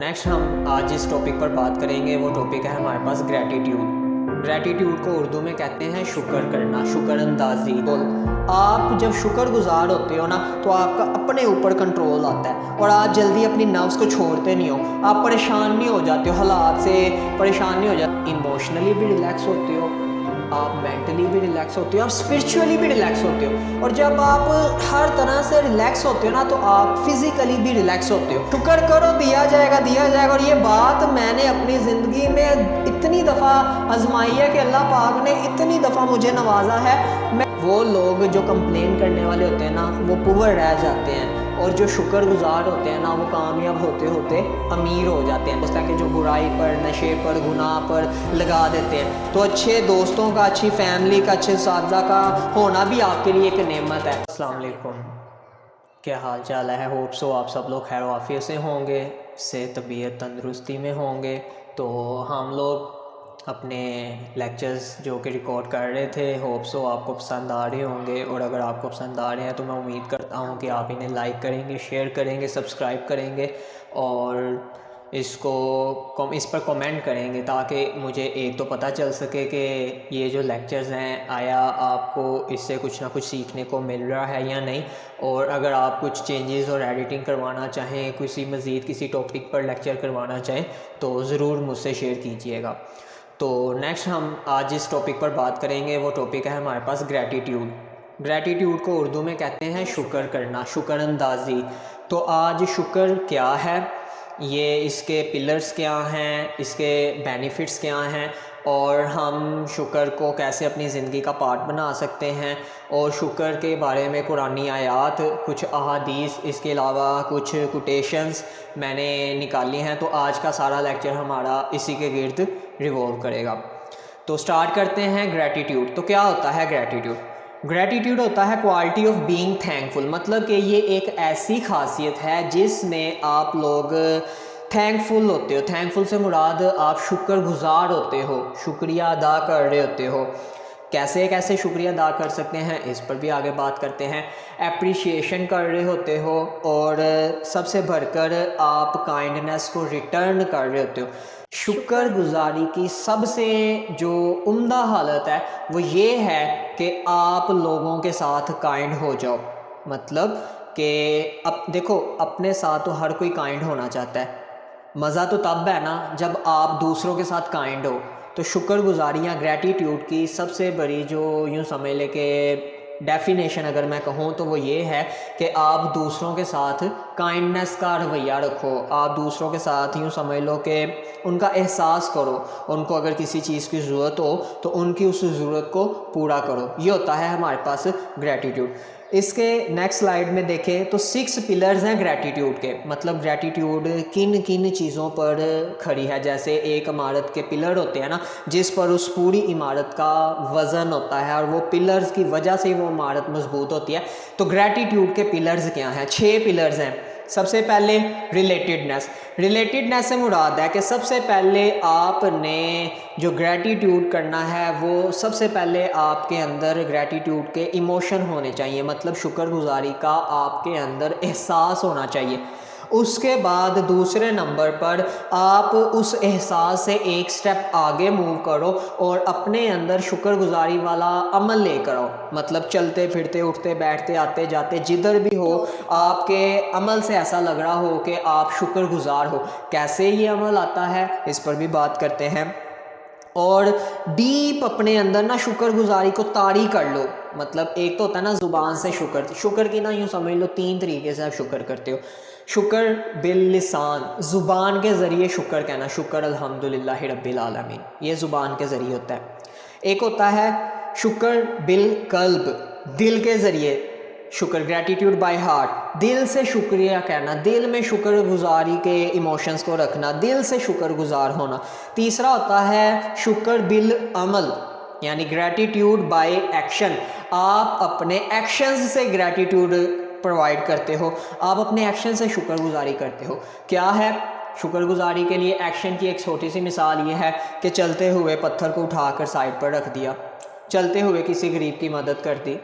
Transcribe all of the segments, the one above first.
Next हम आज जिस टॉपिक पर बात करेंगे वो टॉपिक है हमारे पास ग्रैटिट्यूड। ग्रैटिट्यूड को उर्दू में कहते हैं शुक्र करना, शुक्र अंदाजी। तो आप जब शुक्रगुजार होते हो ना तो आपका अपने ऊपर कंट्रोल आता है और आप जल्दी अपनी नर्व्स को छोड़ते नहीं हो, आप परेशान नहीं हो जाते हो, हालात से परेशान नहीं हो जाते, इमोशनली भी रिलैक्स होते हो, आप मेंटली भी रिलैक्स होते हो, आप स्पिरिचुअली भी रिलैक्स होते हो। और जब आप हर तरह से रिलैक्स होते हो ना तो आप फिजिकली भी रिलैक्स होते हो। शुक्र करो, दिया जाएगा दिया जाएगा। और ये बात मैंने अपनी ज़िंदगी में इतनी दफ़ा आजमाई है कि अल्लाह पाक ने इतनी दफ़ा मुझे नवाजा है। वो लोग जो कंप्लेन करने वाले होते हैं ना वो पुअर रह जाते हैं, और जो शुक्रगुजार होते हैं ना वो कामयाब होते होते अमीर हो जाते हैं। उस तरह के जो बुराई पर, नशे पर, गुनाह पर लगा देते हैं। तो अच्छे दोस्तों का, अच्छी फैमिली का, अच्छे साथी का होना भी आपके लिए एक नेमत है। अस्सलाम वालेकुम, क्या हाल चाल है? होप सो आप सब लोग खैर आफियत से होंगे, से तबीयत तंदुरुस्ती में होंगे। तो हम लोग अपने लेक्चर्स जो कि रिकॉर्ड कर रहे थे, होप सो आपको पसंद आ रहे होंगे। और अगर आपको पसंद आ रहे हैं तो मैं उम्मीद करता हूँ कि आप इन्हें लाइक करेंगे, शेयर करेंगे, सब्सक्राइब करेंगे और इस पर कमेंट करेंगे, ताकि मुझे एक तो पता चल सके कि ये जो लेक्चर्स हैं आया आपको इससे कुछ ना कुछ सीखने को मिल रहा है या नहीं। और अगर आप कुछ चेंजेस और एडिटिंग करवाना चाहें, किसी टॉपिक पर लेक्चर करवाना चाहें तो ज़रूर मुझसे शेयर कीजिएगा। तो नेक्स्ट हम आज जिस टॉपिक पर बात करेंगे वो टॉपिक है हमारे पास ग्रैटिट्यूड। ग्रैटिट्यूड को उर्दू में कहते हैं शुक्र करना, शुक्र अंदाजी। तो आज शुक्र क्या है, ये इसके पिलर्स क्या हैं, इसके बेनिफिट्स क्या हैं, और हम शुक्र को कैसे अपनी ज़िंदगी का पार्ट बना सकते हैं, और शुक्र के बारे में कुरानी आयात, कुछ अहादीस, इसके अलावा कुछ कोटेशंस मैंने निकाली हैं। तो आज का सारा लेक्चर हमारा इसी के गिर्द रिवॉल्व करेगा। तो स्टार्ट करते हैं। ग्रैटिट्यूड तो क्या होता है? ग्रैटिट्यूड होता है क्वालिटी ऑफ बीइंग थैंकफुल। मतलब कि ये एक ऐसी खासियत है जिसमें आप लोग थैंकफुल होते हो। थैंकफुल से मुराद आप शुक्रगुजार होते हो, शुक्रिया अदा कर रहे होते हो। कैसे कैसे शुक्रिया अदा कर सकते हैं इस पर भी आगे बात करते हैं। एप्रिशिएशन कर रहे होते हो, और सबसे बढ़कर आप काइंडनेस को रिटर्न कर रहे होते हो। शुक्रगुजारी की सबसे जो उम्दा हालत है वो ये है कि आप लोगों के साथ काइंड हो जाओ। मतलब कि अब देखो, अपने साथ तो हर कोई काइंड होना चाहता है, मज़ा तो तब है ना जब आप दूसरों के साथ काइंड हो। तो शुक्रगुजारी या ग्रैटिट्यूड की सबसे बड़ी जो यूँ समझ ले कि डेफिनेशन अगर मैं कहूँ तो वो ये है कि आप दूसरों के साथ काइंडनेस का रवैया रखो। आप दूसरों के साथ यूँ समझ लो कि उनका एहसास करो, उनको अगर किसी चीज़ की ज़रूरत हो तो उनकी उस ज़रूरत को पूरा करो। ये होता है हमारे पास ग्रैटिट्यूड। इसके नेक्स्ट स्लाइड में देखें तो 6 पिलर्स हैं ग्रैटिट्यूड के। मतलब ग्रैटिट्यूड किन किन चीज़ों पर खड़ी है। जैसे एक इमारत के पिलर होते हैं ना, जिस पर उस पूरी इमारत का वज़न होता है, और वो पिलर्स की वजह से वो इमारत मजबूत होती है। तो ग्रैटिट्यूड के पिलर्स क्या हैं? 6 पिलर्स हैं। सबसे पहले रिलेटेडनेस से मुराद है कि सबसे पहले आपने जो ग्रैटिट्यूड करना है वो सबसे पहले आपके अंदर ग्रैटिट्यूड के इमोशन होने चाहिए। मतलब शुक्रगुजारी का आपके अंदर एहसास होना चाहिए। उसके बाद दूसरे नंबर पर आप उस एहसास से एक स्टेप आगे मूव करो और अपने अंदर शुक्रगुजारी वाला अमल लेकर आओ। मतलब चलते फिरते, उठते बैठते, आते जाते, जिधर भी हो, आपके अमल से ऐसा लग रहा हो कि आप शुक्रगुजार हो। कैसे ये अमल आता है इस पर भी बात करते हैं। और डीप अपने अंदर ना शुक्रगुजारी को तारी कर लो। मतलब एक तो होता है ना ज़ुबान से शुक्र की ना यूँ समझ लो 3 तरीके से आप शुक्र करते हो। शुक्र बिल लिसान, ज़ुबान के ज़रिए शुक्र कहना, शुक्र अल्हम्दुलिल्लाहि रब्बिल आलमीन, ये ज़ुबान के ज़रिए होता है। एक होता है शुक्र बिल कल्ब, दिल के ज़रिए शुक्र, ग्रैटिट्यूड बाय हार्ट, दिल से शुक्रिया कहना, दिल में शुक्रगुजारी के इमोशंस को रखना, दिल से शुक्रगुजार होना। तीसरा होता है शुक्र बिल अमल, यानी ग्रैटिट्यूड बाय एक्शन। आप अपने एक्शंस से ग्रैटिट्यूड प्रोवाइड करते हो, आप अपने एक्शन से शुक्रगुजारी करते हो। क्या है शुक्रगुजारी के लिए एक्शन की? एक छोटी सी मिसाल ये है कि चलते हुए पत्थर को उठाकर साइड पर रख दिया, चलते हुए किसी गरीब की मदद कर दी,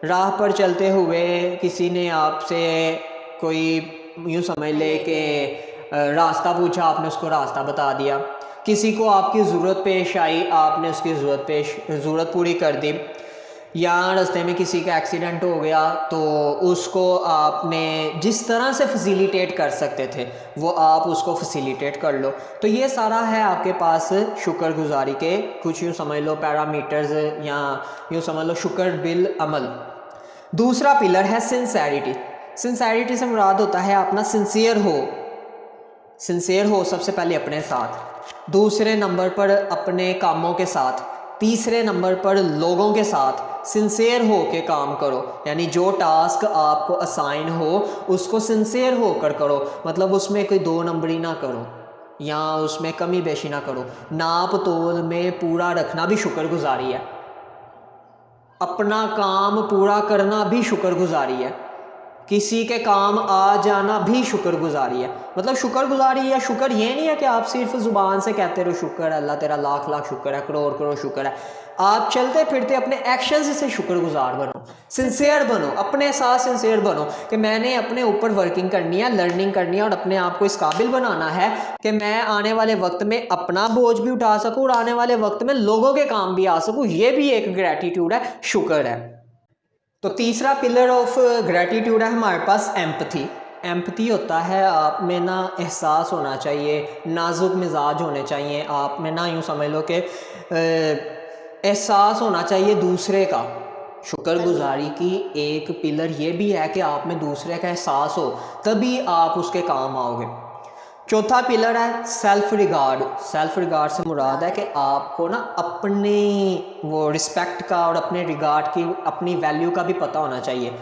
राह पर चलते हुए किसी ने आपसे कोई यूँ समझ ले कि रास्ता पूछा, आपने उसको रास्ता बता दिया। किसी को आपकी ज़रूरत पेश आई, आपने उसकी ज़रूरत पूरी कर दी। या रास्ते में किसी का एक्सीडेंट हो गया तो उसको आपने जिस तरह से फैसिलिटेट कर सकते थे वो आप उसको फैसिलिटेट कर लो। तो ये सारा है आपके पास शुक्रगुजारी के कुछ यूँ समझ लो पैरामीटर्स, या यूँ समझ लो शुक्र बिल अमल। दूसरा पिलर है सिंसेरिटी। सिंसेरिटी से मुराद होता है अपना सिंसियर हो सबसे पहले अपने साथ, दूसरे नंबर पर अपने कामों के साथ, तीसरे नंबर पर लोगों के साथ सिंसियर हो के काम करो। यानी जो टास्क आपको असाइन हो उसको सिंसियर होकर करो, मतलब उसमें कोई दो नंबरी ना करो या उसमें कमी बेशी ना करो। नाप तोल में पूरा रखना भी शुक्रगुजारी है, अपना काम पूरा करना भी शुक्रगुजारी है, किसी के काम आ जाना भी शुक्रगुजारी है। मतलब शुक्रगुजारी या शुक्र ये नहीं है कि आप सिर्फ ज़ुबान से कहते रहो शुक्र अल्लाह तेरा लाख लाख शुक्र है, करोड़ करोड़ शुक्र है। आप चलते फिरते अपने एक्शंस से शुक्रगुजार बनो, सिंसियर बनो, अपने साथ सिंसियर बनो कि मैंने अपने ऊपर वर्किंग करनी है, लर्निंग करनी है और अपने आप को इस काबिल बनाना है कि मैं आने वाले वक्त में अपना बोझ भी उठा सकूँ और आने वाले वक्त में लोगों के काम भी आ सकूँ। ये भी एक ग्रैटिट्यूड है, शुक्र है। तो तीसरा पिलर ऑफ ग्रैटिट्यूड है हमारे पास एम्पथी। एम्पथी होता है आप में ना एहसास होना चाहिए, नाजुक मिजाज होने चाहिए, आप में ना यूँ समझ लो कि एहसास होना चाहिए दूसरे का। शुक्रगुजारी की एक पिलर ये भी है कि आप में दूसरे का एहसास हो, तभी आप उसके काम आओगे। चौथा पिलर है सेल्फ रिगार्ड। सेल्फ रिगार्ड से मुराद है कि आपको ना अपने वो रिस्पेक्ट का और अपने रिगार्ड की, अपनी वैल्यू का भी पता होना चाहिए।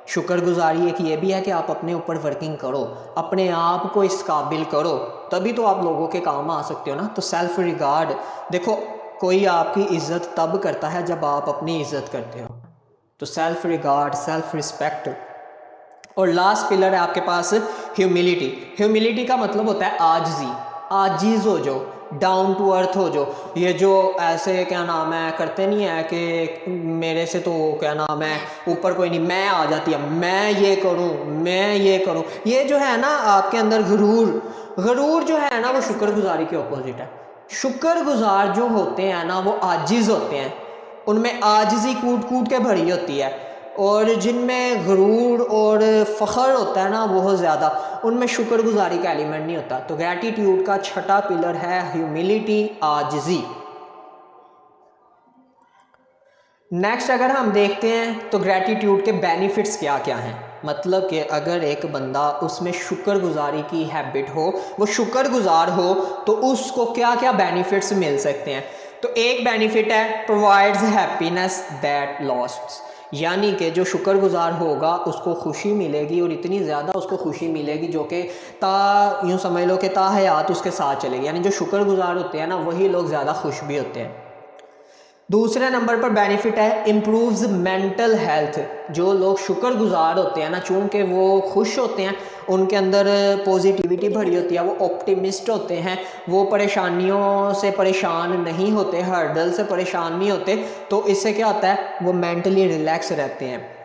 शुक्रगुजारी एक ये भी है कि आप अपने ऊपर वर्किंग करो, अपने आप को इस काबिल करो, तभी तो आप लोगों के काम आ सकते हो ना। तो सेल्फ रिगार्ड, देखो कोई आपकी इज़्ज़त तब करता है जब आप अपनी इज़्ज़त करते हो। तो सेल्फ रिगार्ड, सेल्फ रिस्पेक्ट। और लास्ट पिलर है आपके पास ह्यूमिलिटी। ह्यूमिलिटी का मतलब होता है आजिज़ी, आजीज़ हो जो, डाउन टू अर्थ हो जो। ये जो ऐसे क्या नाम है करते नहीं है कि मेरे से तो क्या नाम है ऊपर कोई नहीं, मैं आ जाती है, मैं ये करूं, मैं ये करूं, ये जो है ना आपके अंदर गरूर जो है ना वो शुक्रगुजारी के ऑपोजिट है। शुक्रगुजार जो होते हैं ना वो आजिज़ होते हैं, उनमें आजिज़ी कूट कूट के भरी होती है, और जिनमें गरूर और फ़ख्र होता है ना बहुत ज़्यादा, उनमें शुक्रगुजारी का एलिमेंट नहीं होता। तो ग्रैटिट्यूड का छठा पिलर है ह्यूमिलिटी, आजिज़ी। नेक्स्ट अगर हम देखते हैं तो ग्रैटिट्यूड के बेनिफिट्स क्या क्या हैं। मतलब कि अगर एक बंदा उसमें शुक्रगुजारी की हैबिट हो, वो शुक्रगुजार हो, तो उसको क्या क्या बेनिफिट्स मिल सकते हैं। तो एक बेनिफिट है प्रोवाइड्स हैप्पीनेस दैट लॉस्ट, यानी कि जो शुक्रगुजार होगा उसको खुशी मिलेगी, और इतनी ज़्यादा उसको खुशी मिलेगी जो कि यूँ समझ लो कि ता हयात उसके साथ चलेगी। यानी जो शुक्रगुजार होते हैं ना वही लोग ज़्यादा खुश भी होते हैं। दूसरे नंबर पर बेनिफिट है इम्प्रूव्स मेंटल हेल्थ। जो लोग शुक्रगुजार होते हैं ना, चूँकि वो खुश होते हैं, उनके अंदर पॉजिटिविटी भरी होती है, वो ऑप्टिमिस्ट होते हैं, वो परेशानियों से परेशान नहीं होते, हर्डल से परेशान नहीं होते। तो इससे क्या होता है, वो मेंटली रिलैक्स रहते हैं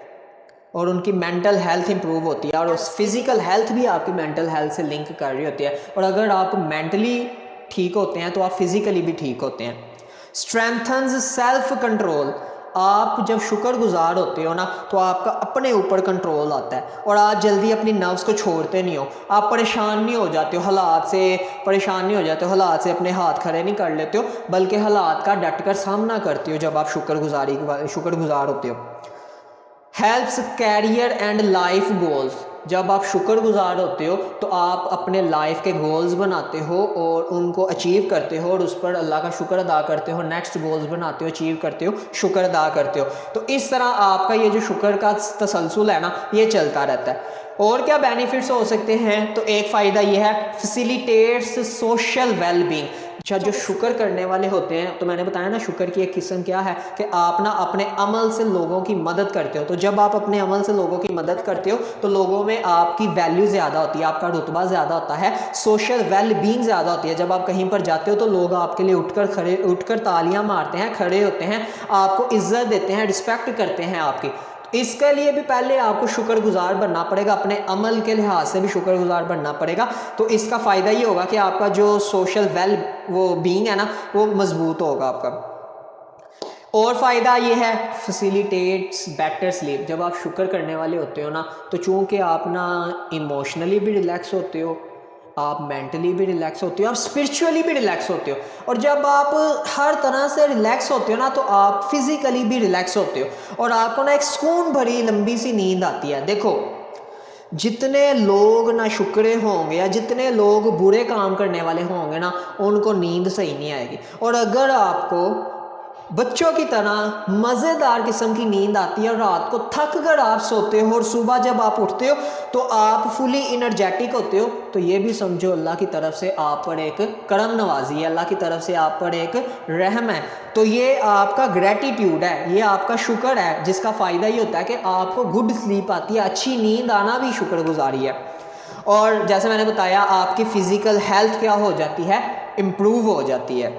और उनकी मेंटल हेल्थ इंप्रूव होती है, और फिज़िकल हेल्थ भी आपकी मेंटल हेल्थ से लिंक कर रही होती है। और अगर आप मेंटली ठीक होते हैं तो आप फिज़िकली भी ठीक होते हैं। Strengthens self control. आप जब शुक्रगुजार होते हो ना तो आपका अपने ऊपर कंट्रोल आता है और आप जल्दी अपनी नर्व्स को छोड़ते नहीं हो, आप परेशान नहीं हो जाते हो हालात से, परेशान नहीं हो जाते हो हालात से, अपने हाथ खड़े नहीं कर लेते हो, बल्कि हालात का डट कर सामना करते हो जब आप शुक्रगुजार होते हो। Helps career and life goals. जब आप शुक्रगुजार होते हो तो आप अपने लाइफ के गोल्स बनाते हो और उनको अचीव करते हो, और उस पर अल्लाह का शुक्र अदा करते हो, नेक्स्ट गोल्स बनाते हो, अचीव करते हो, शुक्र अदा करते हो। तो इस तरह आपका ये जो शुक्र का तसलसल है ना ये चलता रहता है। और क्या बेनिफिट्स हो सकते हैं, तो एक फ़ायदा ये है फैसिलिटेट्स सोशल वेलबींग। अच्छा, जो शुक्र करने वाले होते हैं, तो मैंने बताया ना शुक्र की एक किस्म क्या है कि आप ना अपने अमल से लोगों की मदद करते हो। तो जब आप अपने अमल से लोगों की मदद करते हो तो लोगों में आपकी वैल्यू ज़्यादा होती है, आपका रुतबा ज़्यादा होता है, सोशल वेल बींग ज़्यादा होती है। जब आप कहीं पर जाते हो तो लोग आपके लिए उठकर तालियां मारते हैं, खड़े होते हैं, आपको इज्जत देते हैं, रिस्पेक्ट करते हैं आपकी। इसके लिए भी पहले आपको शुक्रगुजार बनना पड़ेगा, अपने अमल के लिहाज से भी शुक्रगुजार बनना पड़ेगा। तो इसका फ़ायदा ये होगा कि आपका जो सोशल वेल वो बीइंग है ना वो मजबूत होगा आपका। और फ़ायदा ये है फैसिलिटेट्स बेटर स्लीप। जब आप शुक्र करने वाले होते हो ना तो चूँकि आप ना इमोशनली भी रिलैक्स होते हो, आप मेंटली भी रिलैक्स होते हो, आप स्पिरिचुअली भी रिलैक्स होते हो। और जब आप हर तरह से रिलैक्स होते हो ना तो आप फिज़िकली भी रिलैक्स होते हो और आपको ना एक सुकून भरी लंबी सी नींद आती है। देखो जितने लोग ना शुक्रे होंगे या जितने लोग बुरे काम करने वाले होंगे ना उनको नींद सही नहीं आएगी। और अगर आपको बच्चों की तरह मज़ेदार किस्म की नींद आती है और रात को थक कर आप सोते हो और सुबह जब आप उठते हो तो आप फुली इनर्जेटिक होते हो, तो ये भी समझो अल्लाह की तरफ से आप पर एक करम नवाजी है, अल्लाह की तरफ से आप पर एक रहम है। तो ये आपका ग्रेटिट्यूड है, ये आपका शुक्र है, जिसका फ़ायदा ये होता है कि आपको गुड स्लीप आती है, अच्छी नींद आना भी शुक्रगुजारी है। और जैसे मैंने बताया आपकी फ़िज़िकल हेल्थ क्या हो जाती है, इम्प्रूव हो जाती है।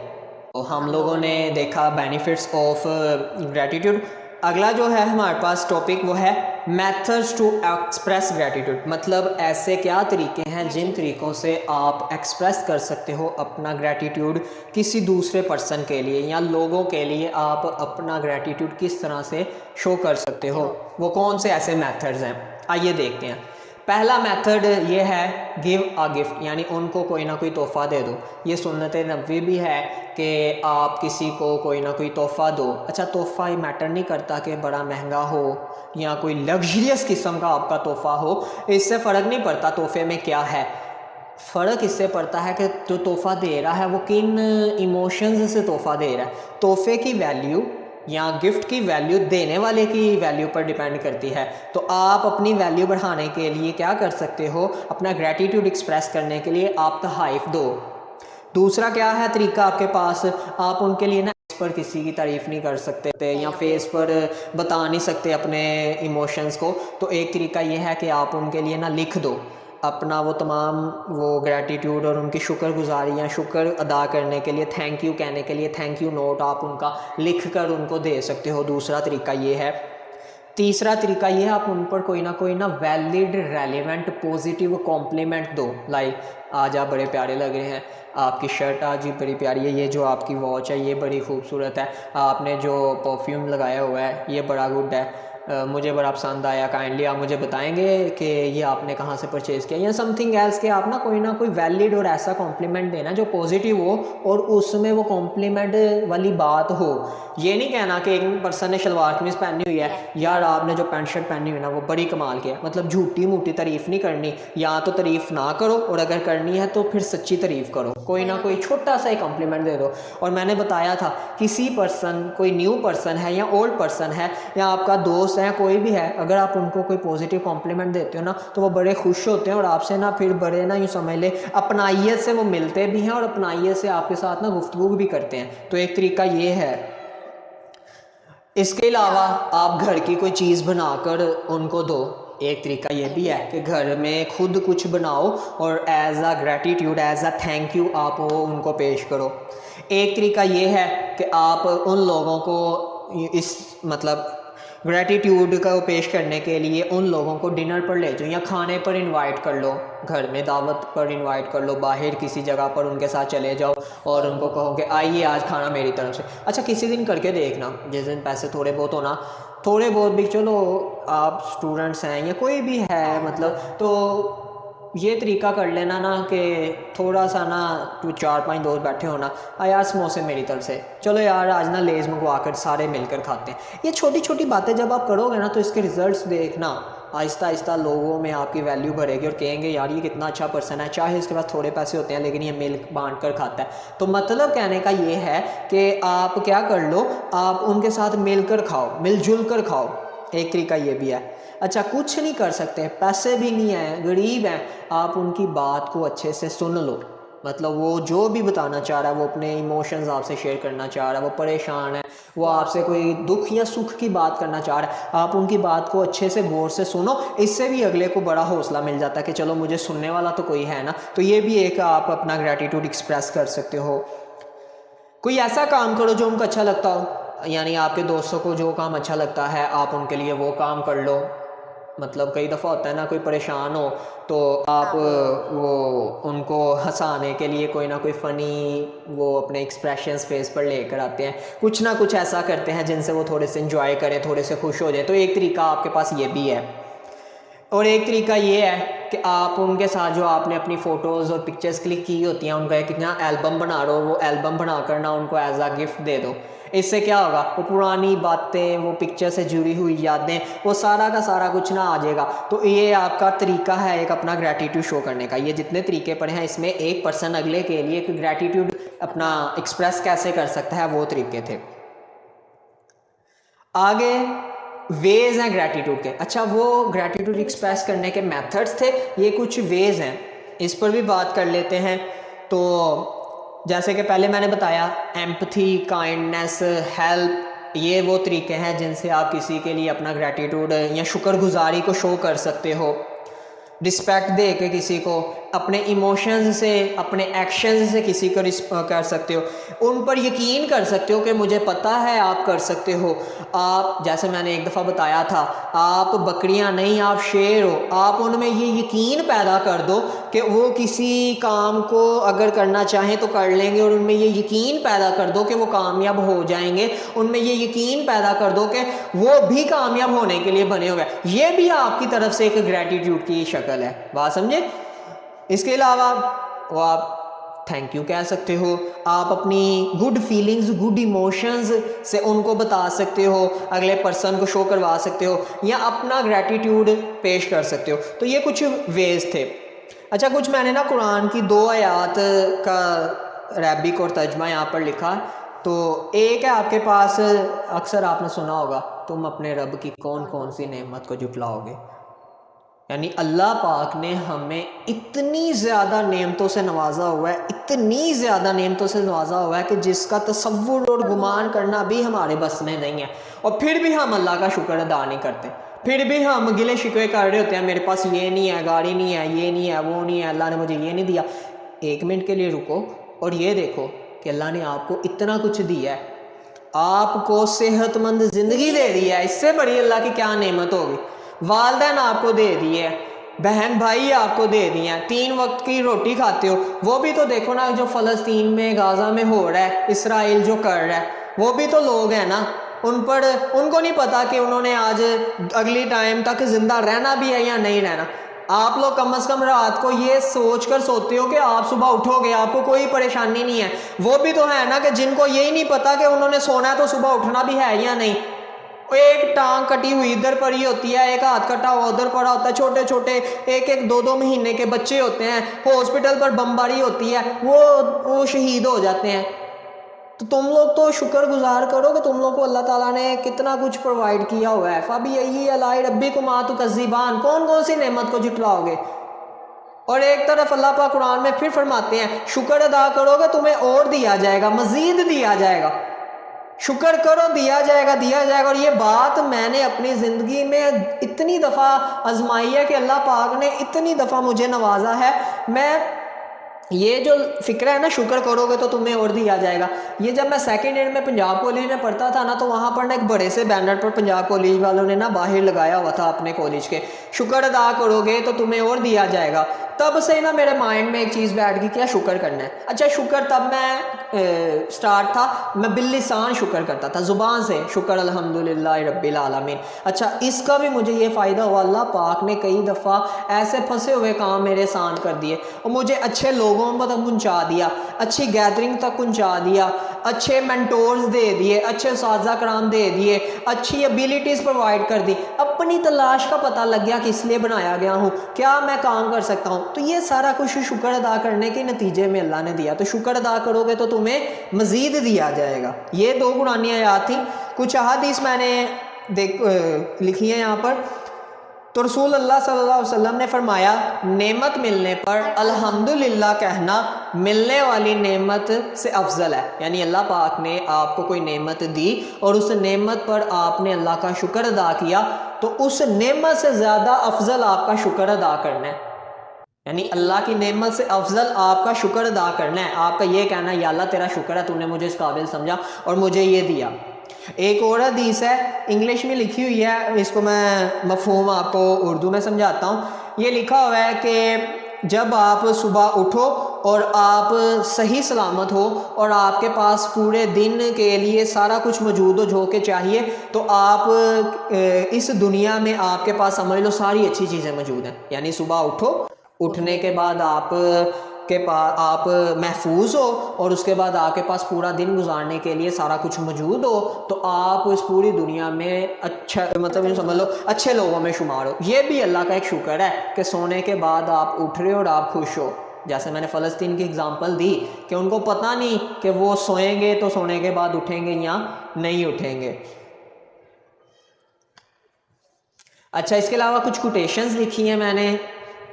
तो हम लोगों ने देखा बेनिफिट्स ऑफ ग्रैटिट्यूड। अगला जो है हमारे पास टॉपिक वो है मेथड्स टू एक्सप्रेस ग्रैटिट्यूड। मतलब ऐसे क्या तरीके हैं जिन तरीक़ों से आप एक्सप्रेस कर सकते हो अपना ग्रैटिट्यूड किसी दूसरे पर्सन के लिए या लोगों के लिए, आप अपना ग्रैटिट्यूड किस तरह से शो कर सकते हो, वो कौन से ऐसे मेथड्स हैं, आइए देखते हैं। पहला मेथड ये है गिव अ गिफ्ट, यानी उनको कोई ना कोई तोहफ़ा दे दो। ये सुन्नत नबवी भी है कि आप किसी को कोई ना कोई तोहफ़ा दो। अच्छा तोहफ़ा ये मैटर नहीं करता कि बड़ा महंगा हो या कोई लग्जरियस किस्म का आपका तोहफ़ा हो, इससे फ़र्क नहीं पड़ता तोहफे में क्या है। फ़र्क इससे पड़ता है कि जो तोहफ़ा दे रहा है वो किन इमोशंस से तोहफ़ा दे रहा है। तोहफे की वैल्यू या गिफ्ट की वैल्यू देने वाले की वैल्यू पर डिपेंड करती है। तो आप अपनी वैल्यू बढ़ाने के लिए क्या कर सकते हो, अपना ग्रैटिट्यूड एक्सप्रेस करने के लिए आप तोहफ़ा दो। दूसरा क्या है तरीका आपके पास, आप उनके लिए ना फेस पर किसी की तारीफ़ नहीं कर सकते थे या फेस पर बता नहीं सकते अपने इमोशंस को, तो एक तरीका ये है कि आप उनके लिए ना लिख दो अपना वो तमाम वो ग्रैटिट्यूड और उनकी शुक्रगुजारी या शुक्र अदा करने के लिए, थैंक यू कहने के लिए थैंक यू नोट आप उनका लिख कर उनको दे सकते हो। दूसरा तरीका ये है। तीसरा तरीका ये है आप उन पर कोई ना वैलिड रेलेवेंट पॉजिटिव कॉम्प्लीमेंट दो। लाइक आज आप बड़े प्यारे लग रहे हैं, आपकी शर्ट आज ही बड़ी प्यारी है, ये जो आपकी वॉच है ये बड़ी खूबसूरत है, आपने जो परफ्यूम लगाया हुआ है ये बड़ा गुड है, मुझे बड़ा पसंद आया, काइंडली आप मुझे बताएंगे कि ये आपने कहाँ से परचेज़ किया, या समथिंग एल्स के आप ना कोई वैलिड और ऐसा कॉम्प्लीमेंट देना जो पॉजिटिव हो और उसमें वो कॉम्प्लीमेंट वाली बात हो। ये नहीं कहना कि एक पर्सन ने शलवार कमीज़ पहनी हुई है, यार आपने जो पैंट शर्ट पहनी हुई ना वो बड़ी कमाल की है, मतलब झूठी मूठी तारीफ़ नहीं करनी। या तो तारीफ़ ना करो और अगर करनी है तो फिर सच्ची तारीफ़ करो, कोई ना कोई छोटा सा ही कॉम्प्लीमेंट दे दो। और मैंने बताया था किसी पर्सन, कोई न्यू पर्सन है या ओल्ड पर्सन है या आपका दोस्त है, कोई भी है, अगर आप उनको कोई पॉजिटिव कॉम्प्लीमेंट देते हो ना तो वो बड़े खुश होते हैं और आपसे ना फिर बड़े ना यूँ समझ ले अपनाइयत से वो मिलते भी हैं और अपनाइयत से आपके साथ ना गुफ्तगू भी करते हैं। तो एक तरीका ये है। इसके अलावा आप घर की कोई चीज़ बनाकर उनको दो। एक तरीका ये भी है कि घर में खुद कुछ बनाओ और as a gratitude, as a thank you आप वो उनको पेश करो। एक तरीका ये है कि आप उन लोगों को इस मतलब ग्रैटिट्यूड का पेश करने के लिए उन लोगों को डिनर पर ले जाओ या खाने पर इनवाइट कर लो, घर में दावत पर इनवाइट कर लो, बाहर किसी जगह पर उनके साथ चले जाओ और उनको कहो कि आइए आज खाना मेरी तरफ से। अच्छा किसी दिन करके देखना, जिस दिन पैसे थोड़े बहुत होना, थोड़े बहुत भी, चलो आप स्टूडेंट्स हैं या कोई भी है मतलब, तो ये तरीका कर लेना ना कि थोड़ा सा ना तो 4-5 दोस्त बैठे हो ना, यार समोसे मेरी तरफ से, चलो यार आज ना लेज़ मंगवा कर सारे मिलकर खाते हैं। ये छोटी छोटी बातें जब आप करोगे ना तो इसके रिजल्ट्स देखना, आहिस्ता आहिस्ता लोगों में आपकी वैल्यू बढ़ेगी और कहेंगे यार ये कितना अच्छा पर्सन है, चाहे इसके पास थोड़े पैसे होते हैं लेकिन ये मिल बांट कर खाता है। तो मतलब कहने का ये है कि आप क्या कर लो, आप उनके साथ मिलकर खाओ, मिलजुल कर खाओ। एक तरीका ये भी है। अच्छा कुछ नहीं कर सकते, पैसे भी नहीं हैं, गरीब हैं, आप उनकी बात को अच्छे से सुन लो। मतलब वो जो भी बताना चाह रहा है, वो अपने इमोशंस आपसे शेयर करना चाह रहा है, वो परेशान है, वो आपसे कोई दुख या सुख की बात करना चाह रहा है, आप उनकी बात को अच्छे से गौर से सुनो। इससे भी अगले को बड़ा हौसला मिल जाता है कि चलो मुझे सुनने वाला तो कोई है ना। तो ये भी एक आप अपना ग्रैटिट्यूड एक्सप्रेस कर सकते हो। कोई ऐसा काम करो जो उनको अच्छा लगता हो। यानी आपके दोस्तों को जो काम अच्छा लगता है आप उनके लिए वो काम कर लो। मतलब कई दफ़ा होता है ना, कोई परेशान हो तो आप वो उनको हंसाने के लिए कोई ना कोई फ़नी वो अपने एक्सप्रेशंस फेस पर लेकर आते हैं, कुछ ना कुछ ऐसा करते हैं जिनसे वो थोड़े से इंजॉय करें, थोड़े से खुश हो जाए। तो एक तरीका आपके पास ये भी है। और एक तरीका ये है कि आप उनके साथ जो आपने अपनी फ़ोटोज़ और पिक्चर्स क्लिक की होती हैं उनका एक ना एल्बम बना लो, वो एल्बम बना कर ना उनको एज आ गिफ्ट दे दो। इससे क्या होगा, वो पुरानी बातें, वो पिक्चर से जुड़ी हुई यादें, वो सारा का सारा कुछ ना आ जाएगा। तो ये आपका तरीका है एक अपना ग्रैटिट्यूड शो करने का। ये जितने तरीके पड़े हैं इसमें एक पर्सन अगले के लिए एक ग्रैटिट्यूड अपना एक्सप्रेस कैसे कर सकता है वो तरीके थे। आगे वेज हैं ग्रैटिट्यूड के। अच्छा, वो ग्रैटिट्यूड एक्सप्रेस करने के मेथड्स थे, ये कुछ वेज हैं, इस पर भी बात कर लेते हैं। तो जैसे कि पहले मैंने बताया, एम्पथी, काइंडनेस, हेल्प, ये वो तरीके हैं जिनसे आप किसी के लिए अपना ग्रैटिट्यूड या शुक्रगुजारी को शो कर सकते हो। रिस्पेक्ट दे के किसी को, अपने इमोशंस से, अपने एक्शंस से किसी को कर सकते हो, उन पर यकीन कर सकते हो कि मुझे पता है आप कर सकते हो। आप, जैसे मैंने एक दफ़ा बताया था, आप बकरियां नहीं, आप शेर हो। आप उनमें ये यकीन पैदा कर दो कि वो किसी काम को अगर करना चाहें तो कर लेंगे, और उनमें ये यकीन पैदा कर दो कि वो कामयाब हो जाएंगे, उनमें ये यकीन पैदा कर दो कि वो भी कामयाब होने के लिए बने हुए। ये भी आपकी तरफ से एक ग्रैटिट्यूड की शक्ल है, बात समझे। इसके अलावा वो आप थैंक यू कह सकते हो, आप अपनी गुड फीलिंग्स, गुड इमोशंस से उनको बता सकते हो, अगले पर्सन को शो करवा सकते हो, या अपना ग्रैटिट्यूड पेश कर सकते हो। तो ये कुछ वेज थे। अच्छा, कुछ मैंने ना कुरान की 2 आयात का अरबिक और तर्जमा यहाँ पर लिखा। तो एक है आपके पास, अक्सर आपने सुना होगा, तुम अपने रब की कौन कौन सी नेमत को जुटलाओगे। यानी अल्लाह पाक ने हमें इतनी ज़्यादा नेमतों से नवाजा हुआ है, इतनी ज़्यादा नेमतों से नवाजा हुआ है कि जिसका तसव्वुर और गुमान करना भी हमारे बस में नहीं है। और फिर भी हम अल्लाह का शुक्र अदा नहीं करते, फिर भी हम गिले शिकवे कर रहे होते हैं, मेरे पास ये नहीं है, गाड़ी नहीं है, ये नहीं है, वो नहीं है, अल्लाह ने मुझे ये नहीं दिया। 1 मिनट के लिए रुको और ये देखो कि अल्लाह ने आपको इतना कुछ दिया है, आपको सेहतमंद ज़िंदगी दे दी है, इससे बड़ी अल्लाह की क्या नेमत होगी। वालदैन आपको दे दिए, बहन भाई आपको दे दिए हैं, 3 वक्त की रोटी खाते हो। वो भी तो देखो ना, जो फ़लस्तीन में, गाज़ा में हो रहा है, इसराइल जो कर रहा है, वो भी तो लोग हैं ना। उनको नहीं पता कि उन्होंने आज अगली टाइम तक ज़िंदा रहना भी है या नहीं रहना। आप लोग कम से कम रात को ये सोच कर सोते हो कि आप सुबह उठोगे, आपको कोई परेशानी नहीं है। वो भी तो है ना कि जिनको यही नहीं पता कि उन्होंने सोना है तो सुबह उठना भी है या नहीं। एक टांग कटी हुई इधर पर ही होती है, एक हाथ कटा हुआ उधर पड़ा होता है, छोटे छोटे 1-1, 2-2 महीने के बच्चे होते हैं, हॉस्पिटल पर बमबारी होती है, वो शहीद हो जाते हैं। तो तुम लोग तो शुक्रगुजार करो कि तुम लोग को अल्लाह ताला ने कितना कुछ प्रोवाइड किया हुआ है। फ़बी यही अलाई रब्बी कुमा तुकज़्ज़िबान, कौन कौन सी नेमत को जुटलाओगे। और एक तरफ अल्लाह पाक कुरान में फिर फरमाते हैं, शुक्र अदा करोगे तुम्हें और दिया जाएगा, मज़ीद दिया जाएगा। शुक्र करो, दिया जाएगा, दिया जाएगा। और ये बात मैंने अपनी ज़िंदगी में इतनी दफ़ा आजमाई है कि अल्लाह पाक ने इतनी दफ़ा मुझे नवाजा है। मैं ये जो फ़िक्र है ना, शुक्र करोगे तो तुम्हें और दिया जाएगा, ये जब मैं 2nd ईयर में पंजाब कॉलेज में पढ़ता था ना, तो वहाँ पर ना एक बड़े से बैनर पर पंजाब कॉलेज वालों ने ना बाहर लगाया हुआ था अपने कॉलेज के, शुक्र अदा करोगे तो तुम्हें और दिया जाएगा। तब से ना मेरे माइंड में एक चीज़ बैठ गई, क्या शुक्र करना है। अच्छा, शुक्र तब मैं स्टार्ट था, मैं बिल्लिसान शुक्र करता था, ज़ुबान से शुक्र अल्हम्दुलिल्लाह रब्बिल आलमीन। अच्छा, इसका भी मुझे ये फ़ायदा हुआ, अल्लाह पाक ने कई दफ़ा ऐसे फंसे हुए काम मेरे आसान कर दिए और मुझे अच्छे लोगों तक पहुँचा दिया, अच्छी गैदरिंग तक पहुँचा दिया, अच्छे मेंटोर्स दे दिए, अच्छे साज़ा कराम दे दिए, अच्छी एबिलिटीज़ प्रोवाइड कर दी। अपनी तलाश का पता लग गया, किस लिए बनाया गया हूँ, क्या मैं काम कर सकता हूँ। तो ये सारा कुछ शुक्र अदा करने के नतीजे में अल्लाह ने दिया। तो शुक्र अदा करोगे तो तुम्हें मज़ीद दिया जाएगा। ये 2 कुरानी आयत थी। कुछ अहादीस मैंने लिखी है यहाँ पर। तो रसूल अल्लाह सल्लल्लाहु अलैहि वसल्लम ने फरमाया, नेमत मिलने पर अल्हम्दुलिल्लाह कहना मिलने वाली नेमत से अफजल है। यानी अल्लाह पाक ने आपको कोई नेमत दी और उस नेमत पर आपने अल्लाह का शुक्र अदा किया, तो उस नेमत से ज़्यादा अफजल आपका शुक्र अदा करना है। यानी अल्लाह की नेमत से अफजल आपका शुक्र अदा करना है। आपका ये कहना, या अल्लाह तेरा शुक्र है, तूने मुझे इस काबिल समझा और मुझे ये दिया। एक और हदीस है, इंग्लिश में लिखी हुई है, इसको मैं मफ़हूम आपको उर्दू में समझाता हूँ। ये लिखा हुआ है कि जब आप सुबह उठो और आप सही सलामत हो और आपके पास पूरे दिन के लिए सारा कुछ मौजूद हो जो कि चाहिए, तो आप इस दुनिया में आपके पास समझ लो सारी अच्छी चीज़ें मौजूद हैं। यानी सुबह उठो, उठने के बाद आप महफूज हो और उसके बाद आपके पास पूरा दिन गुजारने के लिए सारा कुछ मौजूद हो, तो आप इस पूरी दुनिया में अच्छा, मतलब ये समझ लो अच्छे लोगों में शुमार हो। ये भी अल्लाह का एक शुक्र है कि सोने के बाद आप उठ रहे हो और आप खुश हो। जैसे मैंने फ़लस्तीन की एग्ज़ाम्पल दी कि उनको पता नहीं कि वो सोएंगे तो सोने के बाद उठेंगे या नहीं उठेंगे। अच्छा, इसके अलावा कुछ कोटेशंस लिखी हैं मैंने,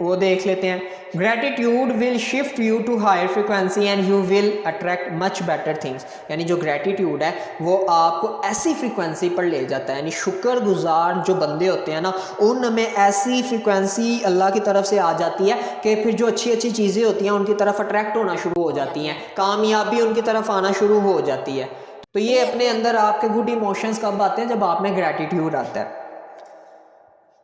वो देख लेते हैं। Gratitude will shift you to higher frequency and you will attract much better things. यानी जो ग्रेटिट्यूड है वो आपको ऐसी फ्रिक्वेंसी पर ले जाता है, यानी शुक्रगुजार जो बंदे होते हैं ना, उनमें ऐसी फ्रिक्वेंसी अल्लाह की तरफ से आ जाती है कि फिर जो अच्छी अच्छी चीज़ें होती हैं उनकी तरफ अट्रैक्ट होना शुरू हो जाती हैं, कामयाबी उनकी तरफ आना शुरू हो जाती है। तो ये अपने अंदर आपके गुड इमोशंस कब आते हैं? जब आप में ग्रेटिट्यूड आता है।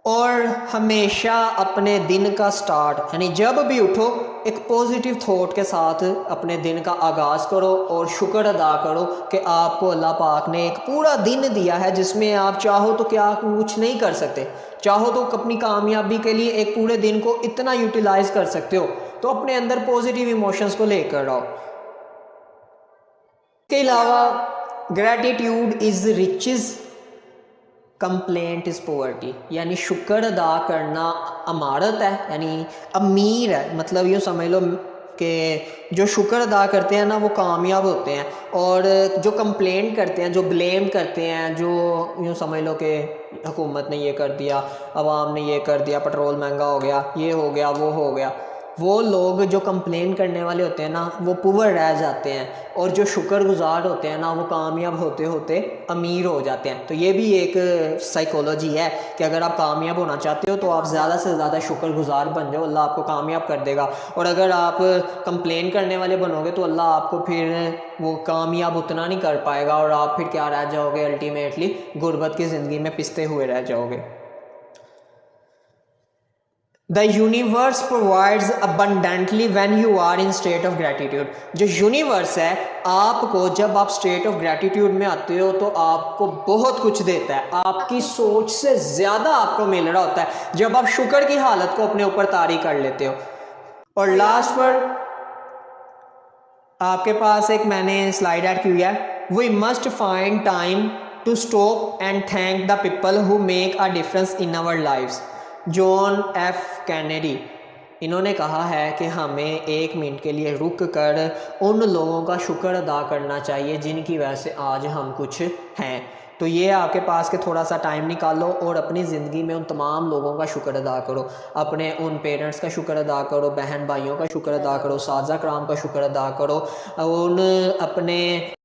और हमेशा अपने दिन का स्टार्ट, यानी जब भी उठो एक पॉजिटिव थॉट के साथ अपने दिन का आगाज़ करो और शुक्र अदा करो कि आपको अल्लाह पाक ने एक पूरा दिन दिया है जिसमें आप चाहो तो क्या कुछ नहीं कर सकते, चाहो तो अपनी कामयाबी के लिए एक पूरे दिन को इतना यूटिलाइज कर सकते हो। तो अपने अंदर पॉजिटिव इमोशंस को लेकर आओ। इसके अलावा gratitude is riches, complaint is poverty. यानी शुक्र अदा करना अमारत है, यानी अमीर है। मतलब यूँ समझ लो कि जो शुक्र अदा करते हैं ना वो कामयाब होते हैं, और जो कंप्लेंट करते हैं, जो ब्लेम करते हैं, जो यूँ समझ लो कि हुकूमत ने ये कर दिया, अवाम ने ये कर दिया, पेट्रोल महंगा हो गया, ये हो गया, वो हो गया, वो लोग जो कंप्लेन करने वाले होते हैं ना वो पुअर रह जाते हैं, और जो शुक्रगुजार होते हैं ना वो कामयाब होते होते अमीर हो जाते हैं। तो ये भी एक साइकोलॉजी है कि अगर आप कामयाब होना चाहते हो तो आप ज़्यादा से ज़्यादा शुक्रगुजार बन जाओ, अल्लाह आपको कामयाब कर देगा। और अगर आप कंप्लेन करने वाले बनोगे तो अल्लाह आपको फिर वो कामयाब उतना नहीं कर पाएगा, और आप फिर क्या रह जाओगे, अल्टीमेटली गुर्बत की ज़िंदगी में पिसते हुए रह जाओगे। The universe provides abundantly when you are in state of gratitude। जो यूनिवर्स है आपको जब आप स्टेट ऑफ ग्रेटिट्यूड में आते हो तो आपको बहुत कुछ देता है, आपकी सोच से ज़्यादा आपको मिल रहा होता है जब आप शुक्र की हालत को अपने ऊपर तारी कर लेते हो। और लास्ट पर आपके पास एक मैंने स्लाइड ऐड की हुई है, we must find time to stop and thank the people who make a difference in our lives. John F Kennedy, इन्होंने कहा है कि हमें 1 मिनट के लिए रुक कर उन लोगों का शुक्र अदा करना चाहिए जिनकी वजह से आज हम कुछ हैं। तो ये आपके पास के थोड़ा सा टाइम निकालो और अपनी ज़िंदगी में उन तमाम लोगों का शुक्र अदा करो। अपने उन पेरेंट्स का शुक्र अदा करो, बहन भाइयों का शुक्र अदा करो, साजा कराम का शुक्र अदा करो, उन अपने